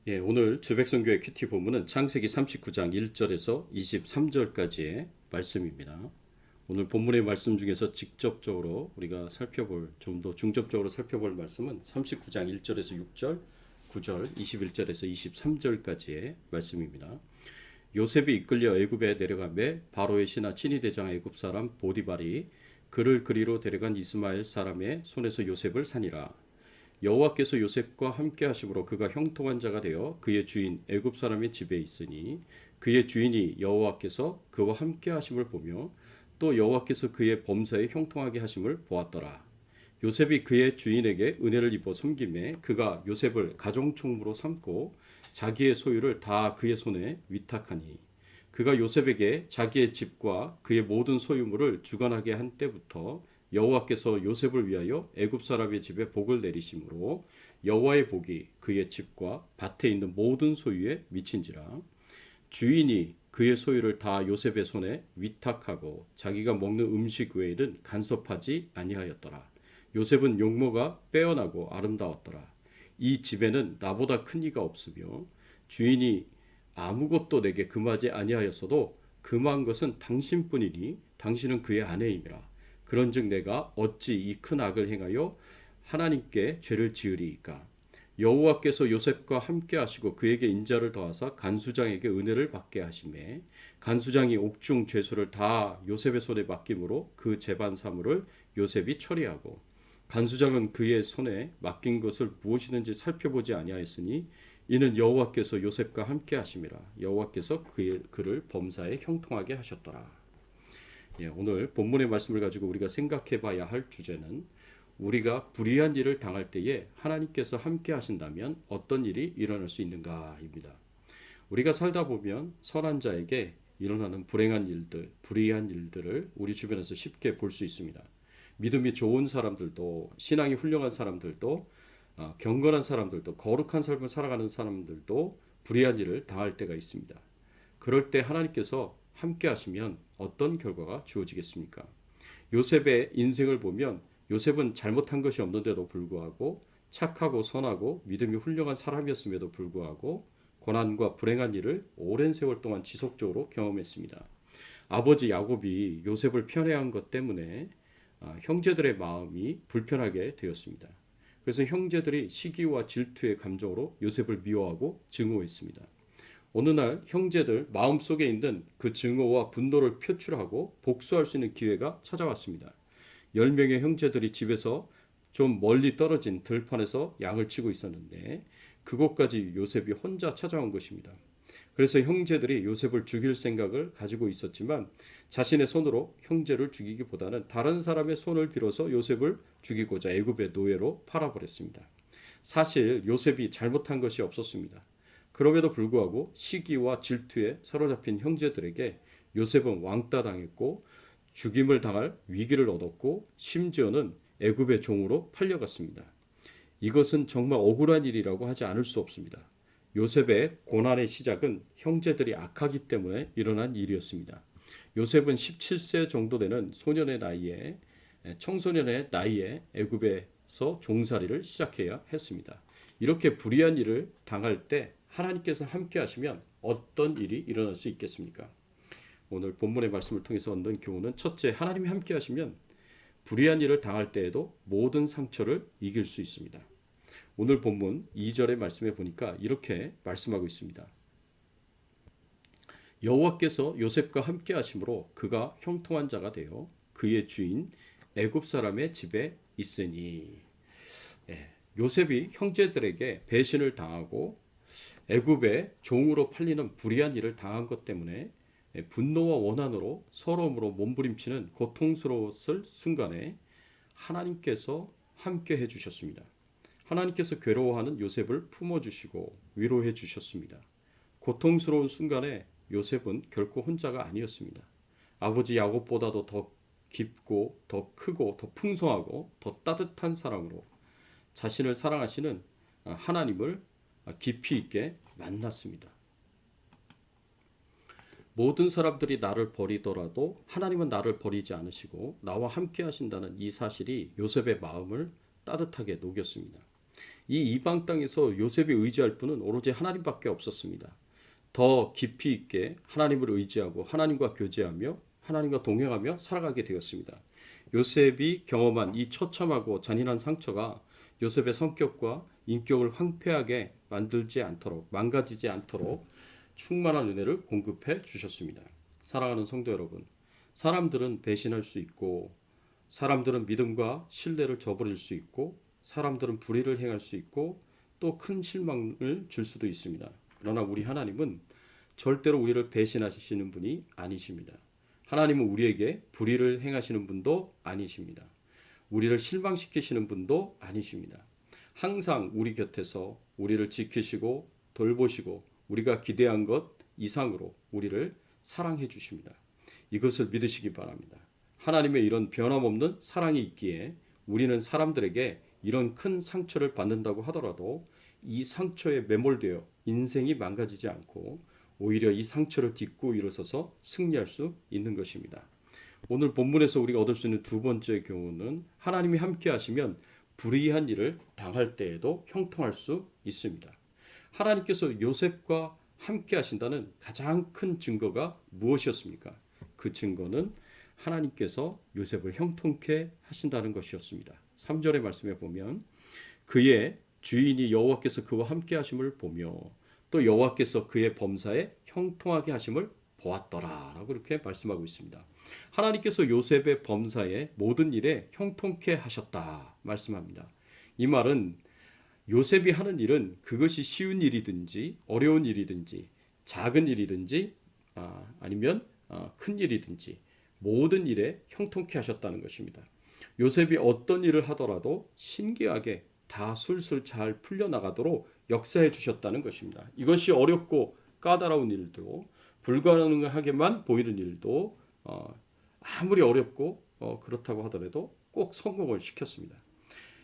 오늘 주백성교회 큐티 본문은 창세기 39장 1절에서 23절까지의 말씀입니다. 오늘 본문의 말씀 중에서 직접적으로 우리가 좀 더 중점적으로 살펴볼 말씀은 39장 1절에서 6절, 9절, 21절에서 23절까지의 말씀입니다. 요셉이 이끌려 애굽에 내려가매 바로의 신하 친위 대장 애굽 사람 보디발이 그를 그리로 데려간 이스마엘 사람의 손에서 요셉을 산이라. 여호와께서 요셉과 함께 하심으로 그가 형통한 자가 되어 그의 주인 애굽 사람의 집에 있으니 그의 주인이 여호와께서 그와 함께 하심을 보며 또 여호와께서 그의 범사에 형통하게 하심을 보았더라. 요셉이 그의 주인에게 은혜를 입어 섬김에 그가 요셉을 가정총무로 삼고 자기의 소유를 다 그의 손에 위탁하니 그가 요셉에게 자기의 집과 그의 모든 소유물을 주관하게 한 때부터 여호와께서 요셉을 위하여 애굽 사람의 집에 복을 내리심으로 여호와의 복이 그의 집과 밭에 있는 모든 소유에 미친지라. 주인이 그의 소유를 다 요셉의 손에 위탁하고 자기가 먹는 음식 외에는 간섭하지 아니하였더라. 요셉은 용모가 빼어나고 아름다웠더라. 이 집에는 나보다 큰 이가 없으며 주인이 아무것도 내게 금하지 아니하였어도 금한 것은 당신뿐이니 당신은 그의 아내임이라. 그런즉 내가 어찌 이 큰 악을 행하여 하나님께 죄를 지으리이까. 여호와께서 요셉과 함께 하시고 그에게 인자를 더하사 간수장에게 은혜를 받게 하시매 간수장이 옥중 죄수를 다 요셉의 손에 맡김으로 그 재반 사물을 요셉이 처리하고 간수장은 그의 손에 맡긴 것을 무엇이든지 살펴보지 아니하였으니 이는 여호와께서 요셉과 함께 하심이라. 여호와께서 그를 범사에 형통하게 하셨더라. 오늘 본문의 말씀을 가지고 우리가 생각해 봐야 할 주제는 우리가 불의한 일을 당할 때에 하나님께서 함께 하신다면 어떤 일이 일어날 수 있는가입니다. 우리가 살다 보면 선한 자에게 일어나는 불의한 일들을 우리 주변에서 쉽게 볼 수 있습니다. 믿음이 좋은 사람들도, 신앙이 훌륭한 사람들도, 경건한 사람들도, 거룩한 삶을 살아가는 사람들도 불의한 일을 당할 때가 있습니다. 그럴 때 하나님께서 함께 하시면 어떤 결과가 주어지겠습니까? 요셉의 인생을 보면 요셉은 잘못한 것이 없는데도 불구하고 착하고 선하고 믿음이 훌륭한 사람이었음에도 불구하고 고난과 불행한 일을 오랜 세월 동안 지속적으로 경험했습니다. 아버지 야곱이 요셉을 편애한 것 때문에 형제들의 마음이 불편하게 되었습니다. 그래서 형제들이 시기와 질투의 감정으로 요셉을 미워하고 증오했습니다. 어느 날 형제들 마음속에 있는 그 증오와 분노를 표출하고 복수할 수 있는 기회가 찾아왔습니다. 10명의 형제들이 집에서 좀 멀리 떨어진 들판에서 양을 치고 있었는데 그곳까지 요셉이 혼자 찾아온 것입니다. 그래서 형제들이 요셉을 죽일 생각을 가지고 있었지만 자신의 손으로 형제를 죽이기보다는 다른 사람의 손을 빌어서 요셉을 죽이고자 애굽의 노예로 팔아버렸습니다. 사실 요셉이 잘못한 것이 없었습니다. 그럼에도 불구하고 시기와 질투에 사로잡힌 형제들에게 요셉은 왕따 당했고 죽임을 당할 위기를 얻었고 심지어는 애굽의 종으로 팔려갔습니다. 이것은 정말 억울한 일이라고 하지 않을 수 없습니다. 요셉의 고난의 시작은 형제들이 악하기 때문에 일어난 일이었습니다. 요셉은 17세 정도 되는 청소년의 나이에 애굽에서 종살이를 시작해야 했습니다. 이렇게 불의한 일을 당할 때 하나님께서 함께 하시면 어떤 일이 일어날 수 있겠습니까? 오늘 본문의 말씀을 통해서 얻는 교훈은 첫째, 하나님이 함께 하시면 불의한 일을 당할 때에도 모든 상처를 이길 수 있습니다. 오늘 본문 2절의 말씀에 보니까 이렇게 말씀하고 있습니다. 여호와께서 요셉과 함께 하심으로 그가 형통한 자가 되어 그의 주인 애굽 사람의 집에 있으니. 요셉이 형제들에게 배신을 당하고 애굽의 종으로 팔리는 불의한 일을 당한 것 때문에 분노와 원한으로 서러움으로 몸부림치는 고통스러웠을 순간에 하나님께서 함께 해주셨습니다. 하나님께서 괴로워하는 요셉을 품어주시고 위로해 주셨습니다. 고통스러운 순간에 요셉은 결코 혼자가 아니었습니다. 아버지 야곱보다도 더 깊고 더 크고 더 풍성하고 더 따뜻한 사랑으로 자신을 사랑하시는 하나님을 깊이 있게 만났습니다. 모든 사람들이 나를 버리더라도 하나님은 나를 버리지 않으시고 나와 함께 하신다는 이 사실이 요셉의 마음을 따뜻하게 녹였습니다. 이 이방 땅에서 요셉이 의지할 분은 오로지 하나님밖에 없었습니다. 더 깊이 있게 하나님을 의지하고 하나님과 교제하며 하나님과 동행하며 살아가게 되었습니다. 요셉이 경험한 이 처참하고 잔인한 상처가 요셉의 성격과 인격을 황폐하게 만들지 않도록, 망가지지 않도록 충만한 은혜를 공급해 주셨습니다. 사랑하는 성도 여러분, 사람들은 배신할 수 있고, 사람들은 믿음과 신뢰를 저버릴 수 있고, 사람들은 불의를 행할 수 있고, 또 큰 실망을 줄 수도 있습니다. 그러나 우리 하나님은 절대로 우리를 배신하시는 분이 아니십니다. 하나님은 우리에게 불의를 행하시는 분도 아니십니다. 우리를 실망시키시는 분도 아니십니다. 항상 우리 곁에서 우리를 지키시고 돌보시고 우리가 기대한 것 이상으로 우리를 사랑해 주십니다. 이것을 믿으시기 바랍니다. 하나님의 이런 변함없는 사랑이 있기에 우리는 사람들에게 이런 큰 상처를 받는다고 하더라도 이 상처에 매몰되어 인생이 망가지지 않고 오히려 이 상처를 딛고 일어서서 승리할 수 있는 것입니다. 오늘 본문에서 우리가 얻을 수 있는 두 번째 교훈은 하나님이 함께 하시면 불의한 일을 당할 때에도 형통할 수 있습니다. 하나님께서 요셉과 함께 하신다는 가장 큰 증거가 무엇이었습니까? 그 증거는 하나님께서 요셉을 형통케 하신다는 것이었습니다. 3절의 말씀에 보면 그의 주인이 여호와께서 그와 함께 하심을 보며 또 여호와께서 그의 범사에 형통하게 하심을 보았더라 라고 이렇게 말씀하고 있습니다. 하나님께서 요셉의 범사에 모든 일에 형통케 하셨다 말씀합니다. 이 말은 요셉이 하는 일은 그것이 쉬운 일이든지 어려운 일이든지 작은 일이든지 아니면 큰 일이든지 모든 일에 형통케 하셨다는 것입니다. 요셉이 어떤 일을 하더라도 신기하게 다 술술 잘 풀려나가도록 역사해 주셨다는 것입니다. 이것이 어렵고 까다로운 일도 불가능하게만 보이는 일도 아무리 어렵고 그렇다고 하더라도 꼭 성공을 시켰습니다.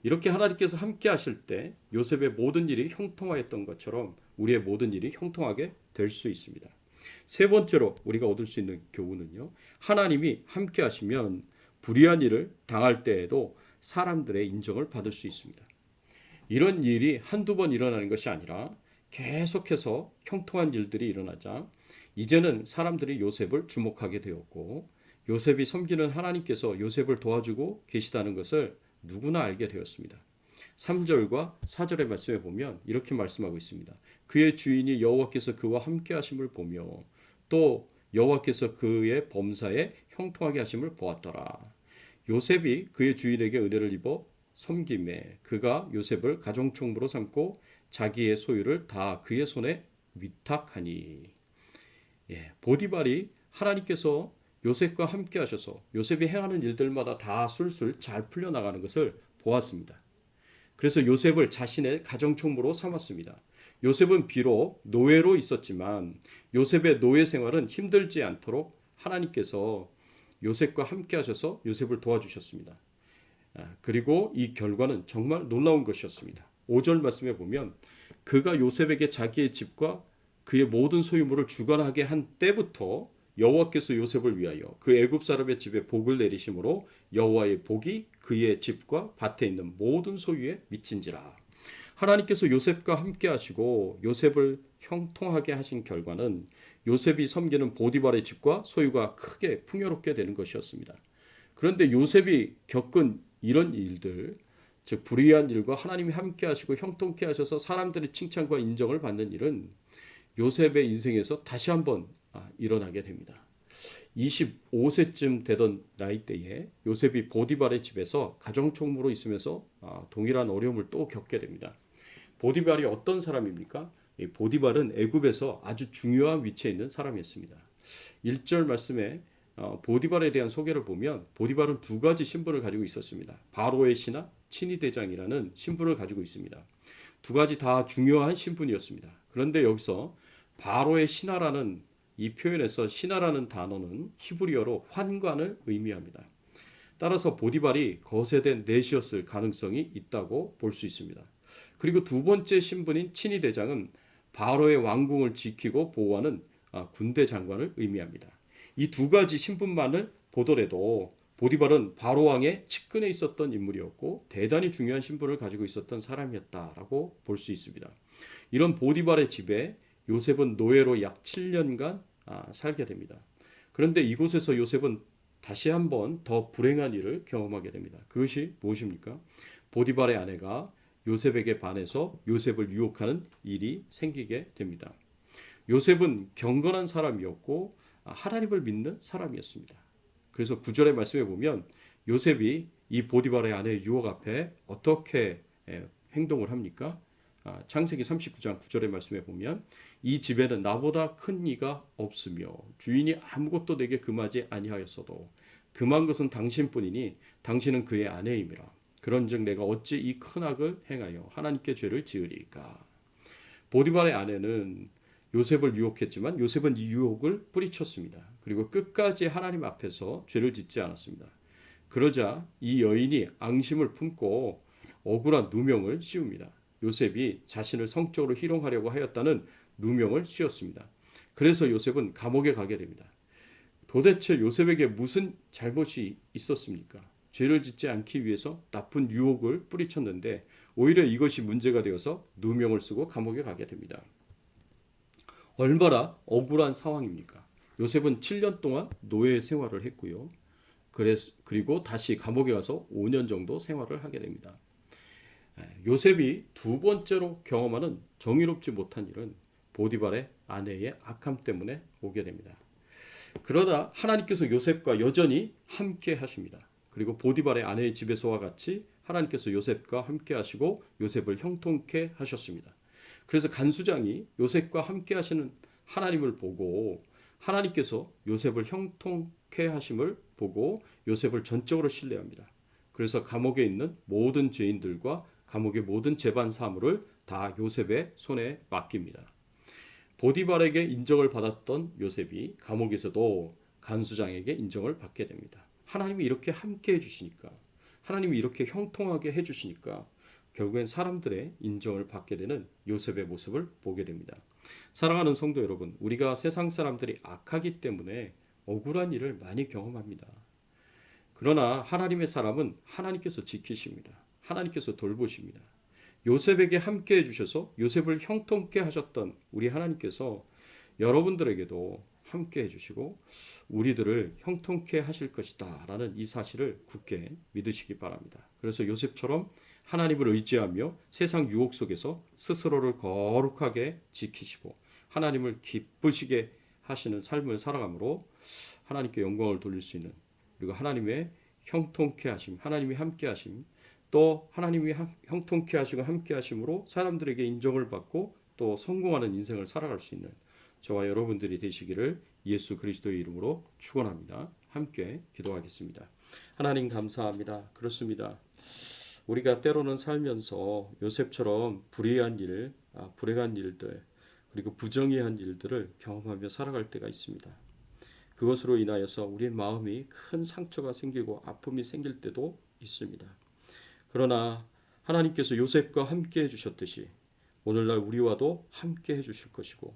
이렇게 하나님께서 함께 하실 때 요셉의 모든 일이 형통하였던 것처럼 우리의 모든 일이 형통하게 될 수 있습니다. 세 번째로 우리가 얻을 수 있는 교훈은요. 하나님이 함께 하시면 불의한 일을 당할 때에도 사람들의 인정을 받을 수 있습니다. 이런 일이 한두 번 일어나는 것이 아니라 계속해서 형통한 일들이 일어나자 이제는 사람들이 요셉을 주목하게 되었고 요셉이 섬기는 하나님께서 요셉을 도와주고 계시다는 것을 누구나 알게 되었습니다. 3절과 4절의 말씀에 보면 이렇게 말씀하고 있습니다. 그의 주인이 여호와께서 그와 함께 하심을 보며 또 여호와께서 그의 범사에 형통하게 하심을 보았더라. 요셉이 그의 주인에게 은혜를 입어 섬김에 그가 요셉을 가정총무로 삼고 자기의 소유를 다 그의 손에 위탁하니. 보디발이 하나님께서 요셉과 함께 하셔서 요셉이 행하는 일들마다 다 술술 잘 풀려나가는 것을 보았습니다. 그래서 요셉을 자신의 가정총무로 삼았습니다. 요셉은 비록 노예로 있었지만 요셉의 노예 생활은 힘들지 않도록 하나님께서 요셉과 함께 하셔서 요셉을 도와주셨습니다. 그리고 이 결과는 정말 놀라운 것이었습니다. 5절 말씀에 보면 그가 요셉에게 자기의 집과 그의 모든 소유물을 주관하게 한 때부터 여호와께서 요셉을 위하여 그 애굽 사람의 집에 복을 내리심으로 여호와의 복이 그의 집과 밭에 있는 모든 소유에 미친지라. 하나님께서 요셉과 함께 하시고 요셉을 형통하게 하신 결과는 요셉이 섬기는 보디발의 집과 소유가 크게 풍요롭게 되는 것이었습니다. 그런데 요셉이 겪은 이런 일들, 즉 불의한 일과 하나님이 함께 하시고 형통케 하셔서 사람들의 칭찬과 인정을 받는 일은 요셉의 인생에서 다시 한번 일어나게 됩니다. 25세쯤 되던 나이대에 요셉이 보디발의 집에서 가정총무로 있으면서 동일한 어려움을 또 겪게 됩니다. 보디발이 어떤 사람입니까? 보디발은 애굽에서 아주 중요한 위치에 있는 사람이었습니다. 1절 말씀에 보디발에 대한 소개를 보면 보디발은 두 가지 신분을 가지고 있었습니다. 바로의 신하, 친위 대장이라는 신분을 가지고 있습니다. 두 가지 다 중요한 신분이었습니다. 그런데 여기서 바로의 신하라는 이 표현에서 신하라는 단어는 히브리어로 환관을 의미합니다. 따라서 보디발이 거세된 내시였을 가능성이 있다고 볼 수 있습니다. 그리고 두 번째 신분인 친위 대장은 바로의 왕궁을 지키고 보호하는 군대 장관을 의미합니다. 이 두 가지 신분만을 보더라도 보디발은 바로 왕의 측근에 있었던 인물이었고 대단히 중요한 신분을 가지고 있었던 사람이었다라고 볼 수 있습니다. 이런 보디발의 집에 요셉은 노예로 약 7년간 살게 됩니다. 그런데 이곳에서 요셉은 다시 한번 더 불행한 일을 경험하게 됩니다. 그것이 무엇입니까? 보디발의 아내가 요셉에게 반해서 요셉을 유혹하는 일이 생기게 됩니다. 요셉은 경건한 사람이었고 하나님을 믿는 사람이었습니다. 그래서 9절의 말씀에 보면 요셉이 이 보디발의 아내의 유혹 앞에 어떻게 행동을 합니까? 창세기 39장 9절의 말씀에 보면 이 집에는 나보다 큰 이가 없으며 주인이 아무것도 내게 금하지 아니하였어도 금한 것은 당신뿐이니 당신은 그의 아내임이라. 그런즉 내가 어찌 이 큰 악을 행하여 하나님께 죄를 지으리까. 보디발의 아내는 요셉을 유혹했지만 요셉은 이 유혹을 뿌리쳤습니다. 그리고 끝까지 하나님 앞에서 죄를 짓지 않았습니다. 그러자 이 여인이 앙심을 품고 억울한 누명을 씌웁니다. 요셉이 자신을 성적으로 희롱하려고 하였다는 누명을 씌웠습니다. 그래서 요셉은 감옥에 가게 됩니다. 도대체 요셉에게 무슨 잘못이 있었습니까? 죄를 짓지 않기 위해서 나쁜 유혹을 뿌리쳤는데 오히려 이것이 문제가 되어서 누명을 쓰고 감옥에 가게 됩니다. 얼마나 억울한 상황입니까? 요셉은 7년 동안 노예 생활을 했고요. 그리고 다시 감옥에 가서 5년 정도 생활을 하게 됩니다. 요셉이 두 번째로 경험하는 정의롭지 못한 일은 보디발의 아내의 악함 때문에 오게 됩니다. 그러나 하나님께서 요셉과 여전히 함께 하십니다. 그리고 보디발의 아내의 집에서와 같이 하나님께서 요셉과 함께 하시고 요셉을 형통케 하셨습니다. 그래서 간수장이 요셉과 함께 하시는 하나님을 보고 하나님께서 요셉을 형통케 하심을 보고 요셉을 전적으로 신뢰합니다. 그래서 감옥에 있는 모든 죄인들과 감옥의 모든 재반 사물을 다 요셉의 손에 맡깁니다. 보디발에게 인정을 받았던 요셉이 감옥에서도 간수장에게 인정을 받게 됩니다. 하나님이 이렇게 함께 해주시니까, 하나님이 이렇게 형통하게 해주시니까 결국엔 사람들의 인정을 받게 되는 요셉의 모습을 보게 됩니다. 사랑하는 성도 여러분, 우리가 세상 사람들이 악하기 때문에 억울한 일을 많이 경험합니다. 그러나 하나님의 사람은 하나님께서 지키십니다. 하나님께서 돌보십니다. 요셉에게 함께 해주셔서 요셉을 형통케 하셨던 우리 하나님께서 여러분들에게도 함께 해주시고 우리들을 형통케 하실 것이다 라는 이 사실을 굳게 믿으시기 바랍니다. 그래서 요셉처럼 하나님을 의지하며 세상 유혹 속에서 스스로를 거룩하게 지키시고 하나님을 기쁘시게 하시는 삶을 살아감으로 하나님께 영광을 돌릴 수 있는, 그리고 하나님의 형통케 하심, 하나님이 함께 하심, 또 하나님이 형통케 하시고 함께 하심으로 사람들에게 인정을 받고 또 성공하는 인생을 살아갈 수 있는 저와 여러분들이 되시기를 예수 그리스도의 이름으로 축원합니다. 함께 기도하겠습니다. 하나님 감사합니다. 그렇습니다. 우리가 때로는 살면서 요셉처럼 불의한 일, 불행한 일들, 그리고 부정의한 일들을 경험하며 살아갈 때가 있습니다. 그것으로 인하여서 우리의 마음이 큰 상처가 생기고 아픔이 생길 때도 있습니다. 그러나 하나님께서 요셉과 함께 해주셨듯이 오늘날 우리와도 함께 해주실 것이고,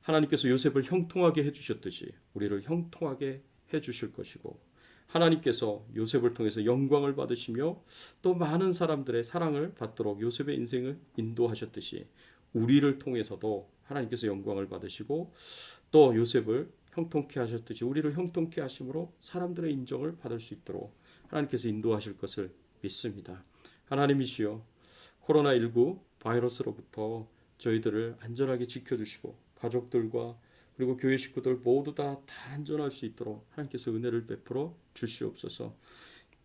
하나님께서 요셉을 형통하게 해주셨듯이 우리를 형통하게 해주실 것이고, 하나님께서 요셉을 통해서 영광을 받으시며 또 많은 사람들의 사랑을 받도록 요셉의 인생을 인도하셨듯이 우리를 통해서도 하나님께서 영광을 받으시고 또 요셉을 형통케 하셨듯이 우리를 형통케 하심으로 사람들의 인정을 받을 수 있도록 하나님께서 인도하실 것을 믿습니다. 하나님이시여, 코로나19 바이러스로부터 저희들을 안전하게 지켜주시고 가족들과 그리고 교회 식구들 모두 다 안전할 수 있도록 하나님께서 은혜를 베풀어 주시옵소서.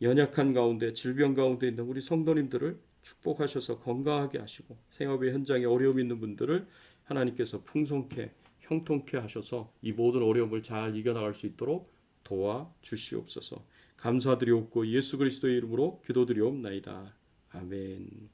연약한 가운데 질병 가운데 있는 우리 성도님들을 축복하셔서 건강하게 하시고 생업의 현장에 어려움이 있는 분들을 하나님께서 풍성케 형통케 하셔서 이 모든 어려움을 잘 이겨나갈 수 있도록 도와주시옵소서. 감사드리옵고 예수 그리스도의 이름으로 기도드리옵나이다. 아멘.